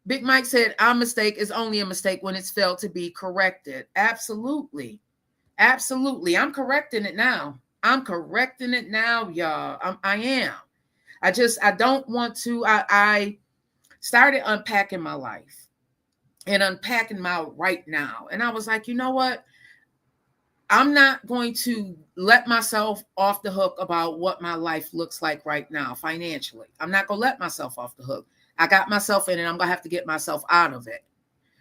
Big Mike said, our mistake is only a mistake when it's failed to be corrected. Absolutely. I'm correcting it now. Y'all. I am. I don't want to. I started unpacking my life and unpacking my right now. And I was like, you know what? I'm not going to let myself off the hook about what my life looks like right now financially. I'm not going to let myself off the hook. I got myself in it. I'm going to have to get myself out of it.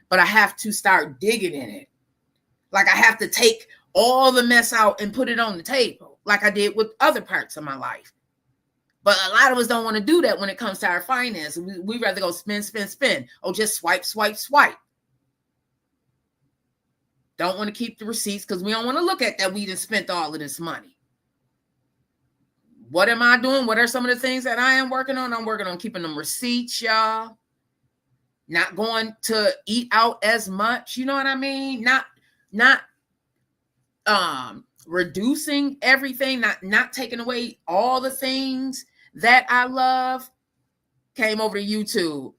But I have to start digging in it. Like, I have to take all the mess out and put it on the table, like I did with other parts of my life. But a lot of us don't want to do that when it comes to our finances. We rather go spend. Oh, just swipe. Don't want to keep the receipts because we don't want to look at that we just spent all of this money. What am I doing? What are some of the things that I am working on? I'm working on keeping them receipts, y'all. Not going to eat out as much. You know what I mean? Not reducing everything, not taking away all the things that I love. Came over to YouTube,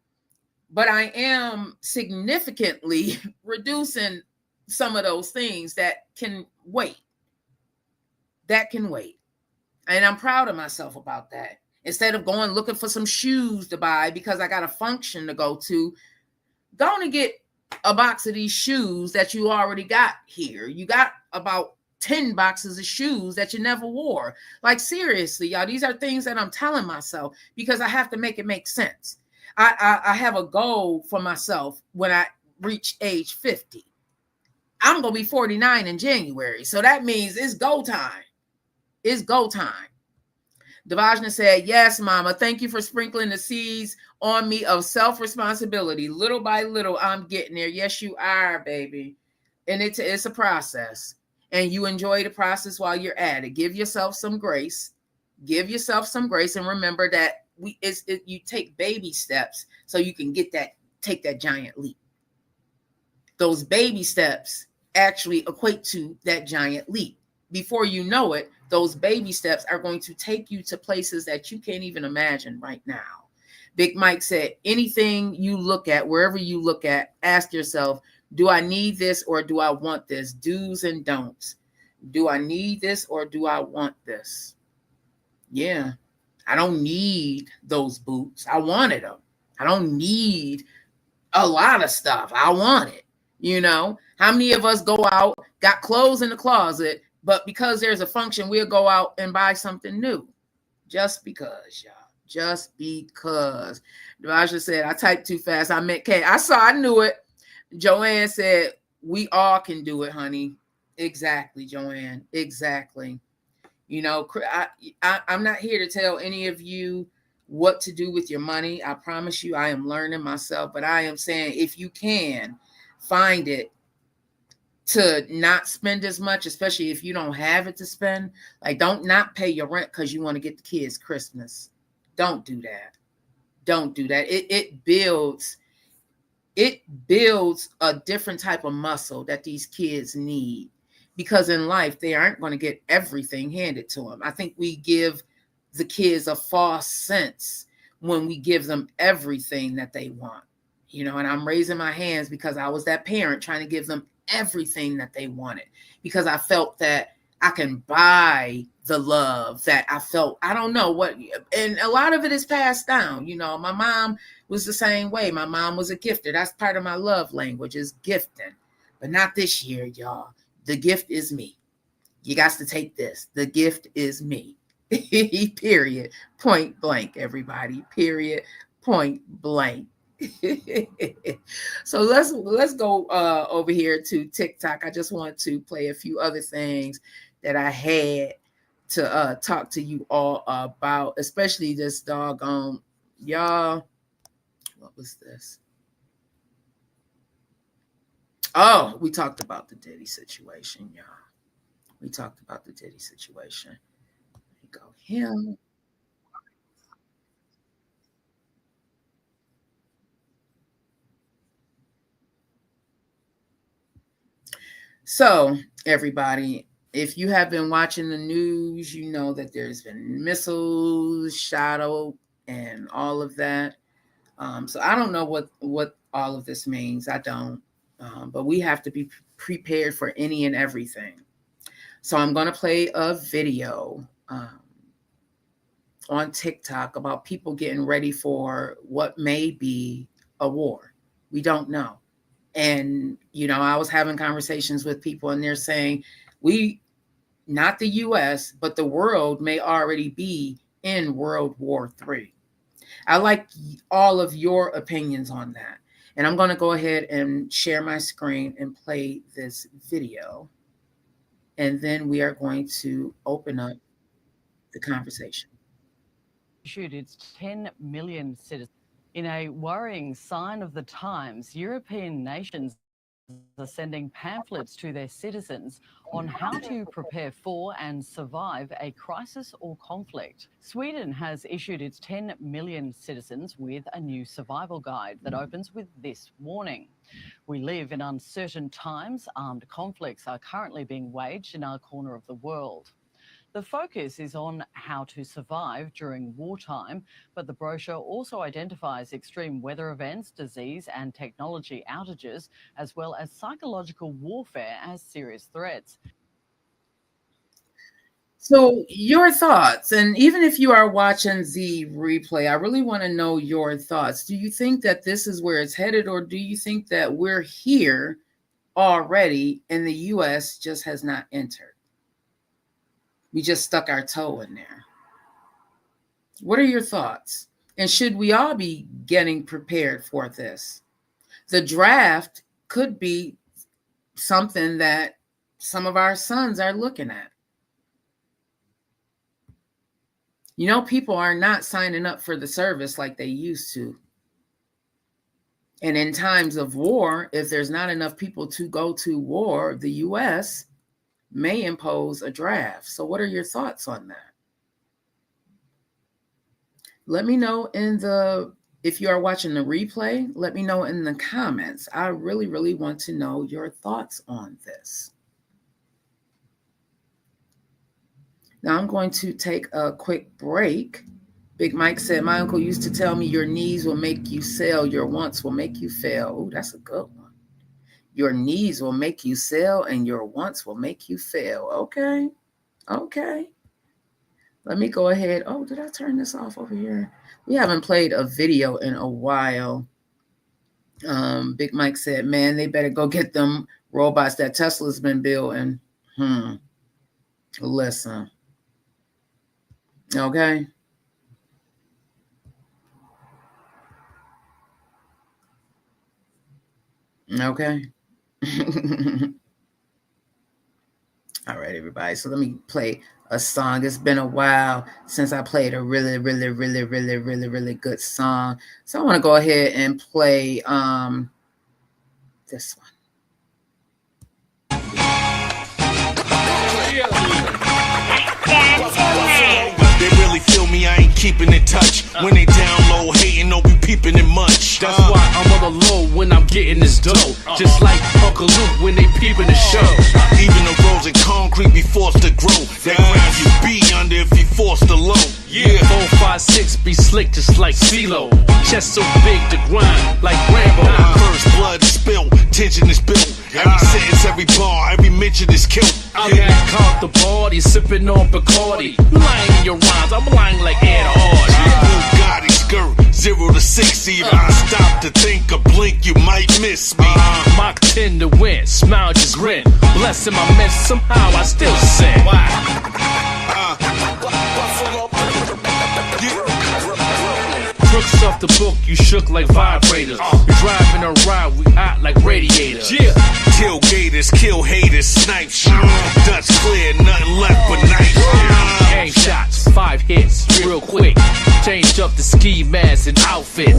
but I am significantly reducing some of those things that can wait. And I'm proud of myself about that. Instead of going looking for some shoes to buy because I got a function to go to, going to get a box of these shoes that you already got here. You got about 10 boxes of shoes that you never wore. Like, seriously, y'all, these are things that I'm telling myself because I have to make it make sense. I have a goal for myself when I reach age 50. I'm going to be 49 in January. So that means it's go time. Devajna said, yes, mama, thank you for sprinkling the seeds on me of self-responsibility. Little by little, I'm getting there. Yes, you are, baby. And it's a process. And you enjoy the process while you're at it. Give yourself some grace. And remember that you take baby steps so you can take that giant leap. Those baby steps actually equate to that giant leap. Before you know it, those baby steps are going to take you to places that you can't even imagine right now. Big Mike said, anything you look at, wherever you look at, ask yourself, do I need this or do I want this? Do's and don'ts. Do I need this or do I want this? Yeah, I don't need those boots. I wanted them. I don't need a lot of stuff. I want it. You know, how many of us go out, got clothes in the closet, But because there's a function, we'll go out and buy something new. Just because, y'all. Just because. Devaja said, I typed too fast. I meant K. I knew it. Joanne said, we all can do it, honey. Exactly, Joanne. Exactly. You know, I'm not here to tell any of you what to do with your money. I promise you, I am learning myself. But I am saying, if you can find it, to not spend as much, especially if you don't have it to spend. Like, don't not pay your rent because you want to get the kids Christmas. Don't do that. Don't do that. It builds a different type of muscle that these kids need, because in life they aren't going to get everything handed to them. I think we give the kids a false sense when we give them everything that they want. You know, and I'm raising my hands because I was that parent trying to give them everything that they wanted, because I felt that I can buy the love that I felt. I don't know what, and a lot of it is passed down. You know, my mom was the same way. My mom was a gifter. That's part of my love language, is gifting. But not this year, y'all. The gift is me. You got to take this. The gift is me. Period. Point blank, everybody. Period. Point blank. So let's go over here to TikTok. I just want to play a few other things that I had to talk to you all about, especially this doggone, y'all. What was this? Oh, we talked about the Diddy situation, y'all. We talked about the Diddy situation. There you go. Him. So, everybody, if you have been watching the news, you know that there's been missiles shot out and all of that. So I don't know what all of this means. I don't. But we have to be prepared for any and everything. So I'm going to play a video on TikTok about people getting ready for what may be a war. We don't know. And, you know, I was having conversations with people and they're saying not the US, but the world may already be in World War III. I like all of your opinions on that. And I'm going to go ahead and share my screen and play this video. And then we are going to open up the conversation. Issued its 10 million citizens. In a worrying sign of the times, European nations are sending pamphlets to their citizens on how to prepare for and survive a crisis or conflict. Sweden has issued its 10 million citizens with a new survival guide that opens with this warning. We live in uncertain times. Armed conflicts are currently being waged in our corner of the world. The focus is on how to survive during wartime, but the brochure also identifies extreme weather events, disease and technology outages, as well as psychological warfare as serious threats. So your thoughts, and even if you are watching the replay, I really want to know your thoughts. Do you think that this is where it's headed, or do you think that we're here already and the U.S. just has not entered? We just stuck our toe in there. What are your thoughts? And should we all be getting prepared for this? The draft could be something that some of our sons are looking at. You know, people are not signing up for the service like they used to. And in times of war, if there's not enough people to go to war, the U.S. may impose a draft. So what are your thoughts on that? Let me know if you are watching the replay, let me know in the comments. I really, really want to know your thoughts on this. Now I'm going to take a quick break. Big Mike said, my uncle used to tell me your needs will make you sell, your wants will make you fail. Oh, that's a good one. Your needs will make you sell and your wants will make you fail. Okay. Let me go ahead. Oh, did I turn this off over here? We haven't played a video in a while. Big Mike said, man, they better go get them robots that Tesla's been building. Listen. Okay. Okay. All right, everybody. So let me play a song. It's been a while since I played a really good song. So I want to go ahead and play this one. They really feel me, I ain't keeping in touch. When they down low, hating, don't be peeping in much. That's why I'm on the low when I'm getting this dough. Just like Uncle Luke when they peeping the show. Even the roads in concrete be forced to grow. That ground you be under if you forced to low. Yeah, 4, 5, 6 be slick just like CeeLo. Chest so big to grind like Rambo. First blood is spilled, tension is built. Every sentence, every bar, every mention is killed. I got caught the body, sipping on Bacardi. You lying in your rhymes, I'm lying like Ed Hardy. Bugatti skirt, 0 to 60. If I stop to think or blink, you might miss me. Mach 10 to win, smile just grin. Blessing my miss, somehow I still sin. Crooks off the book, you shook like vibrators. You driving a ride, we hot like radiators. Yeah, tailgaters, kill haters, snipe shot. Dutch clear, nothing left but night. Gang shots, 5 hits, real quick. Changed up the ski mask and outfit.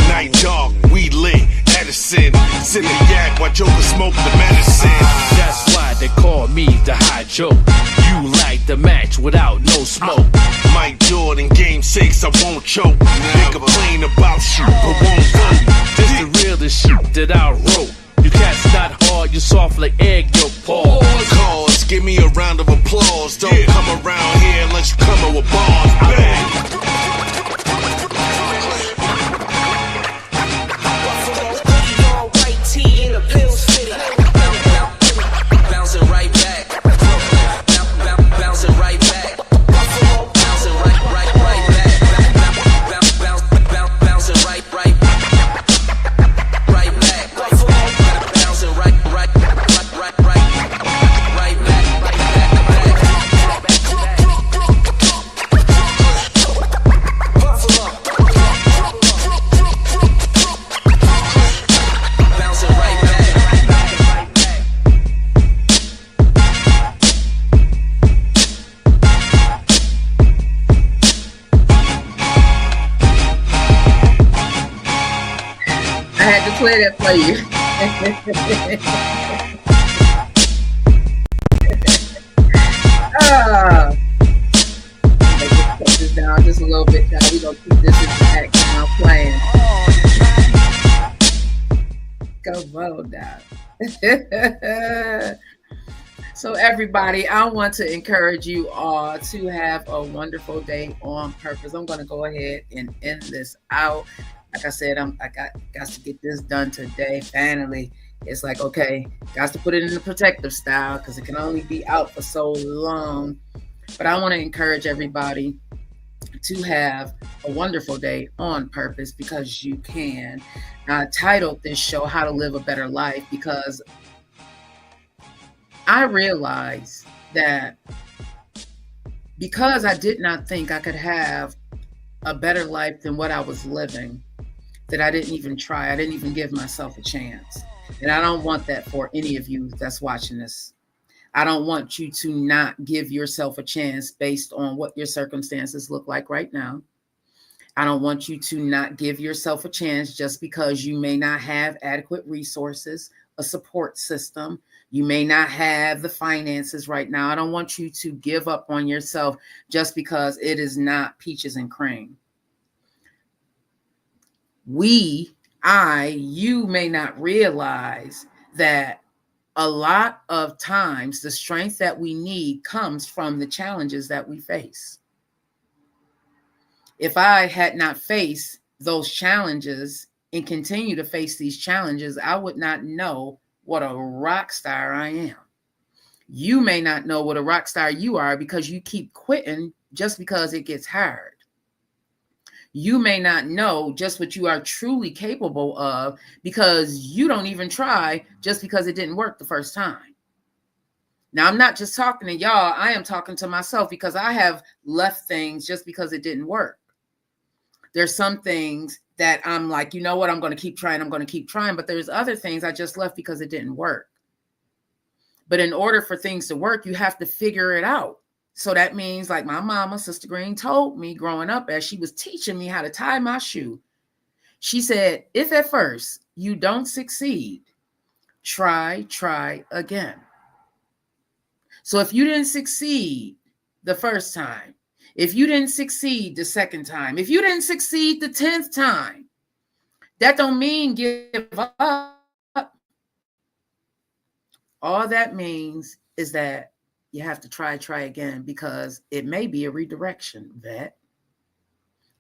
Night dog, we lit, Edison. Sip the yak while Joker smoke the medicine. That's why they call me the high joke. You like the match without no smoke. Mike Jordan, game 6, I won't choke. They complain about shit, but won't vote. This the realest shit that I wrote. You cats not hard, you soft like egg yolk paws. Cause, give me a round of applause. Don't come around here unless you come with bars. Bang. Play that for you. Let's put this down just a little bit, y'all. We're gonna keep this in the background playing. Come on now. So everybody, I want to encourage you all to have a wonderful day on purpose. I'm gonna go ahead and end this out. Like I said, I got to get this done today. Finally, it's like, okay, got to put it in the protective style because it can only be out for so long. But I want to encourage everybody to have a wonderful day on purpose because you can. I titled this show, How to Live a Better Life, because I realized that because I did not think I could have a better life than what I was living, that I didn't even try. I didn't even give myself a chance. And I don't want that for any of you that's watching this. I don't want you to not give yourself a chance based on what your circumstances look like right now. I don't want you to not give yourself a chance just because you may not have adequate resources, a support system. You may not have the finances right now. I don't want you to give up on yourself just because it is not peaches and cream. You may not realize that a lot of times the strength that we need comes from the challenges that we face. If I had not faced those challenges and continue to face these challenges, I would not know what a rock star I am. You may not know what a rock star you are because you keep quitting just because it gets hard. You may not know just what you are truly capable of because you don't even try just because it didn't work the first time. Now, I'm not just talking to y'all. I am talking to myself because I have left things just because it didn't work. There's some things that I'm like, you know what? I'm going to keep trying. I'm going to keep trying. But there's other things I just left because it didn't work. But in order for things to work, you have to figure it out. So that means, like my mama, Sister Green, told me growing up as she was teaching me how to tie my shoe. She said, if at first you don't succeed, try again. So if you didn't succeed the first time, if you didn't succeed the second time, if you didn't succeed the 10th time, that don't mean give up. All that means is that you have to try again, because it may be a redirection, Vet.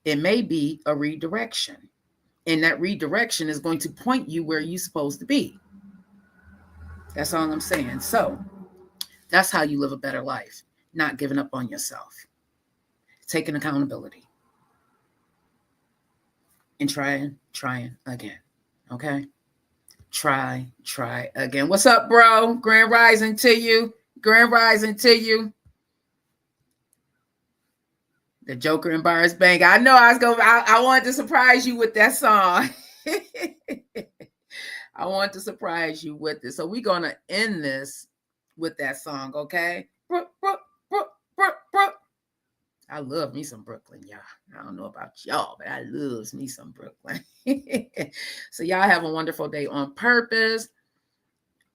It may be a redirection. And that redirection is going to point you where you're supposed to be. That's all I'm saying. So that's how you live a better life. Not giving up on yourself. Taking accountability. And trying again. Okay? Try again. What's up, bro? Grand rising to you. Grand rising to you. The Joker and Bars Bank. I know I wanted to surprise you with that song. I want to surprise you with it. So we're going to end this with that song, okay? I love me some Brooklyn, y'all. I don't know about y'all, but I love me some Brooklyn. So y'all have a wonderful day on purpose.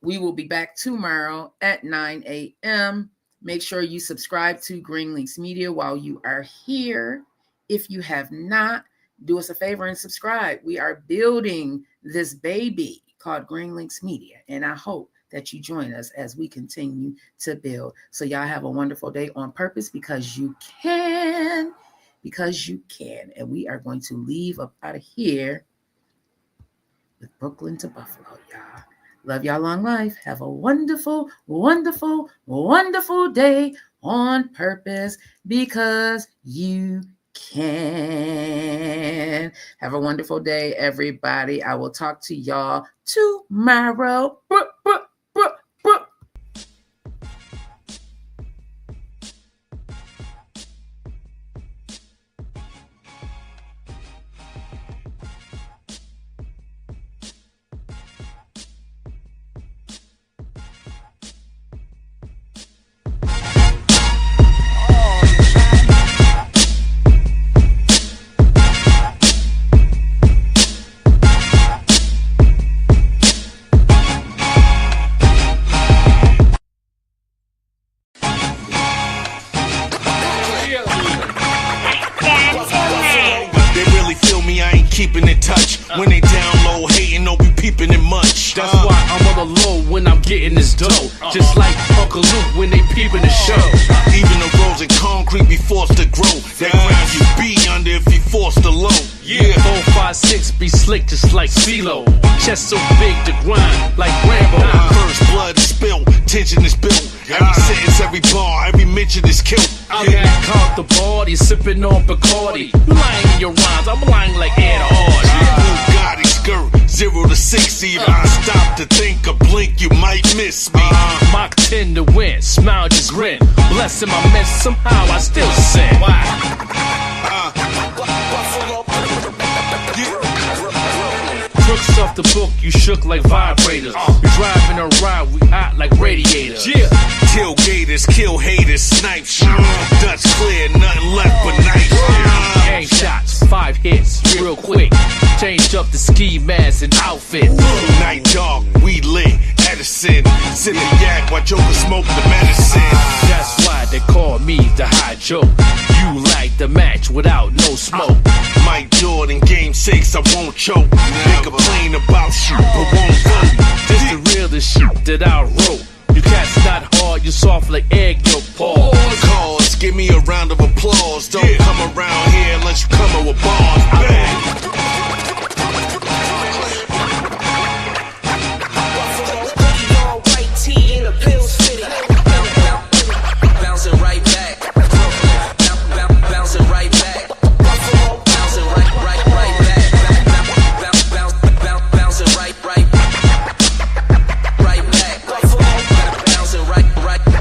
We will be back tomorrow at 9 a.m. Make sure you subscribe to Green Links Media while you are here. If you have not, do us a favor and subscribe. We are building this baby called Green Links Media, and I hope that you join us as we continue to build. So y'all have a wonderful day on purpose, because you can. And we are going to leave up out of here with Brooklyn to Buffalo, y'all. Love y'all, long life. Have a wonderful, wonderful, wonderful day on purpose, because you can. Have a wonderful day, everybody. I will talk to y'all tomorrow. Keeping in touch when they down low, hating, don't be peeping in much. That's why I'm on the low when I'm getting this dough. Just like Uncle Luke when they peeping the show. Even the roads in concrete be forced to grow. That ground you be under if you forced to low. Yeah, 4, 5, 6 be slick just like CeeLo. Chest so big to grind like Rambo. First blood is spilled, tension is built. Every sentence, every bar, every mention is killed. I'm at comfortable, you sipping on Bacardi. You lying in your rhymes, I'm lying like Ed Hardy. Bugatti skirt, 0 to 60. If I stop to think or blink, you might miss me. Mach 10 to win, smile just grin. Blessing my mess, somehow I still sin. Crooks off the book, you shook like vibrators. You driving a ride, we hot like radiators. Yeah. Tailgaters, kill haters, snipe shot. Dutch clear, nothing left but night. Gang shots, 5 hits, real quick. Change up the ski mask and outfit. Night dog, we lit. Edison, sit the yak while Joker smoke the medicine. That's why they call me the high joke. You like the match without no smoke. Mike Jordan, game 6, I won't choke. They complain about you, but won't vote. This the realest shit that I wrote. You cats not hard, you soft like egg yolk. Pause. Cause, give me a round of applause. Don't come around here unless you come with bars. Bouncing right back. Bouncing right back. Bouncing right back. Bouncing right back. Bouncing right.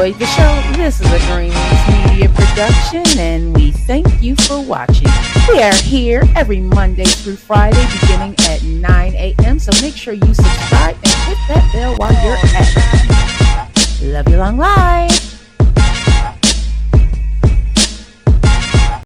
enjoyed the show, this is a Green Wings Media production, and we thank you for watching. We are here every Monday through Friday, beginning at 9 a.m., so make sure you subscribe and hit that bell while you're at it. Love you long life.